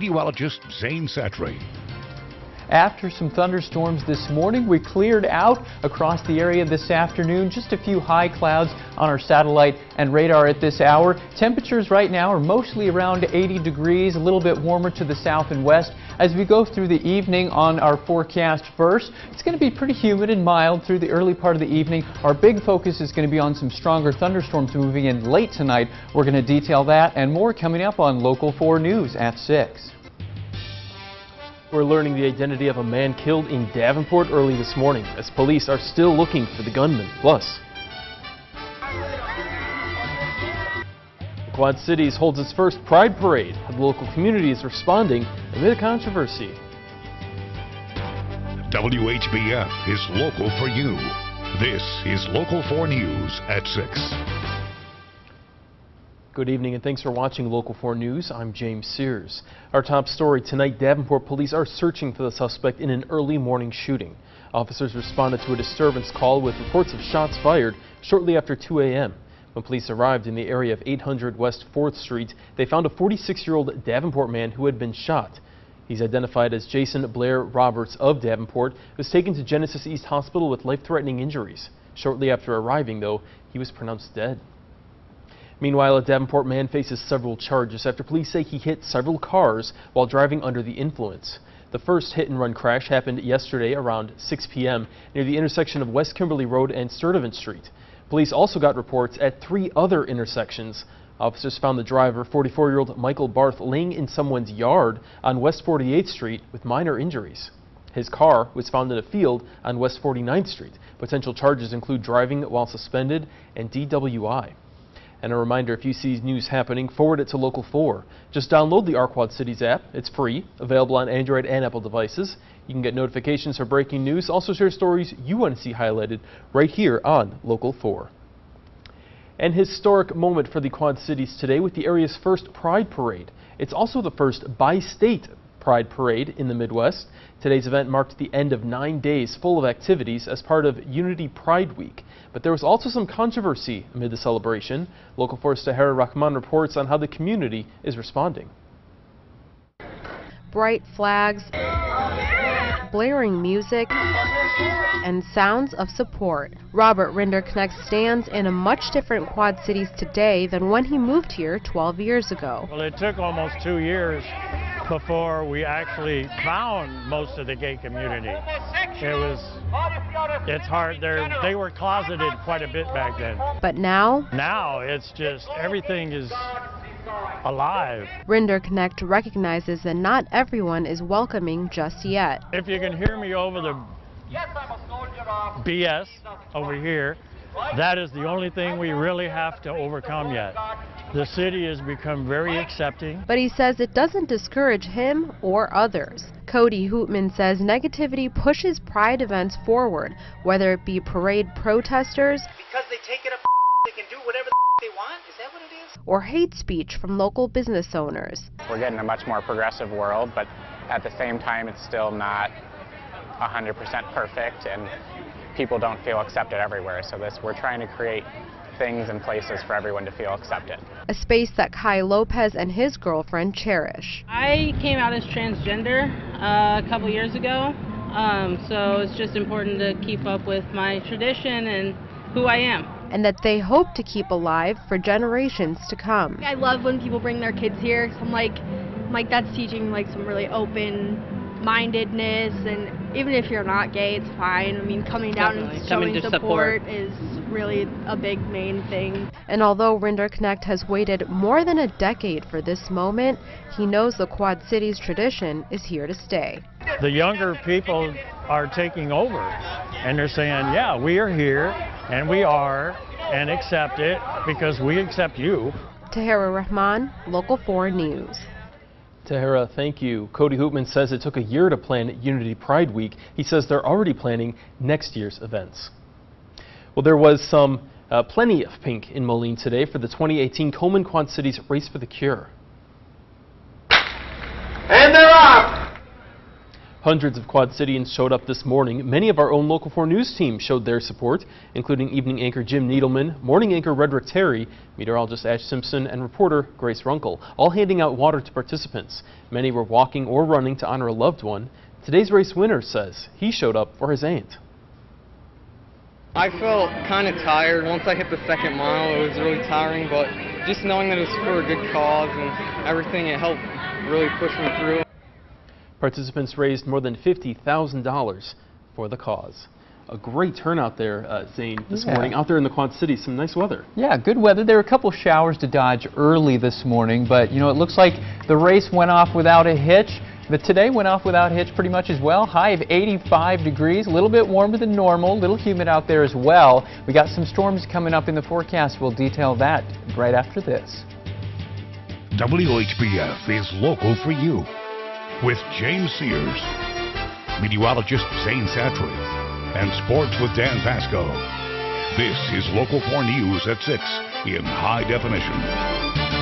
meteorologist Zane Wx. After some thunderstorms this morning, we cleared out across the area this afternoon. Just a few high clouds on our satellite and radar at this hour. Temperatures right now are mostly around 80 degrees, a little bit warmer to the south and west. As we go through the evening on our forecast first, it's going to be pretty humid and mild through the early part of the evening. Our big focus is going to be on some stronger thunderstorms moving in late tonight. We're going to detail that and more coming up on Local 4 News at 6. We're learning the identity of a man killed in Davenport early this morning, as police are still looking for the gunman. Plus, the Quad Cities holds its first Pride Parade. The local community is responding amid a controversy. WHBF is local for you. This is Local 4 News at 6. Good evening and thanks for watching Local 4 News. I'm James Sears. Our top story tonight, Davenport police are searching for the suspect in an early morning shooting. Officers responded to a disturbance call with reports of shots fired shortly after 2 a.m. When police arrived in the area of 800 West 4th Street, they found a 46-year-old Davenport man who had been shot. He's identified as Jason Blair Roberts of Davenport, was taken to Genesis East Hospital with life-threatening injuries. Shortly after arriving, though, he was pronounced dead. Meanwhile, a Davenport man faces several charges after police say he hit several cars while driving under the influence. The first hit-and-run crash happened yesterday around 6 p.m. near the intersection of West Kimberly Road and Sturtevant Street. Police also got reports at 3 other intersections. Officers found the driver, 44-year-old Michael Barth, laying in someone's yard on West 48th Street with minor injuries. His car was found in a field on West 49th Street. Potential charges include driving while suspended and DWI. And a reminder, if you see news happening, forward it to Local 4. Just download the Our Quad Cities app. It's free, available on Android and Apple devices. You can get notifications for breaking news, also share stories you want to see highlighted right here on Local 4. An historic moment for the Quad Cities today with the area's first Pride Parade. It's also the first bi-state Pride Parade in the Midwest. Today's event marked the end of 9 days full of activities as part of Unity Pride Week. But there was also some controversy amid the celebration. Local 4's Tahira Rahman reports on how the community is responding. Bright flags, blaring music, and sounds of support. Robert Rinderknecht stands in a much different Quad Cities today than when he moved here 12 years ago. Well, it took almost 2 years before we actually found most of the gay community. It's hard. They were closeted quite a bit back then. But now? Now it's just everything is alive. Rinderknecht recognizes that not everyone is welcoming just yet. If you can hear me over the BS over here, that is the only thing we really have to overcome yet. The city has become very accepting. But he says it doesn't discourage him or others. Cody Hootman says negativity pushes Pride events forward, whether it be parade protesters, because they take it up, they can do whatever they want? Is that what it is? or hate speech from local business owners. We're getting a much more progressive world, but at the same time it's still not 100% perfect, and people don't feel accepted everywhere. So we're trying to create things and places for everyone to feel accepted. A space that Kai Lopez and his girlfriend cherish. I came out as transgender a couple years ago, so it's just important to keep up with my tradition and who I am. And that they hope to keep alive for generations to come. I love when people bring their kids here. I'm like that's teaching like some really open-mindedness, and even if you're not gay, it's fine. I mean, coming down and showing support is really a big main thing. And although Rinderknecht has waited more than a decade for this moment, he knows the Quad Cities tradition is here to stay. The younger people are taking over, and they're saying, yeah, we are here, and we are, and accept it, because we accept you. Tahira Rahman, Local 4 News. Tahira, thank you. Cody Hootman says it took a year to plan Unity Pride Week. He says they're already planning next year's events. Well, there was plenty of pink in Moline today for the 2018 Coleman Quad Cities Race for the Cure. And they're off! Hundreds of Quad Cityans showed up this morning. Many of our own Local 4 News team showed their support, including evening anchor Jim Needleman, morning anchor Redrick Terry, meteorologist Ash Simpson, and reporter Grace Runkle, all handing out water to participants. Many were walking or running to honor a loved one. Today's race winner says he showed up for his aunt. I felt kind of tired. Once I hit the second mile, it was really tiring, but just knowing that it was for a good cause and everything, it helped really push me through. Participants raised more than $50,000 for the cause. A great turnout there, Zane, this morning. Out there in the Quad Cities, some nice weather. Yeah, good weather. There were a couple showers to dodge early this morning, but you know, it looks like the race went off without a hitch. But today went off without a hitch pretty much as well. High of 85 degrees, a little bit warmer than normal, a little humid out there as well. We got some storms coming up in the forecast. We'll detail that right after this. WHBF is local for you with James Sears, meteorologist Zane Satry, and sports with Dan Pasco. This is Local 4 News at 6 in high definition.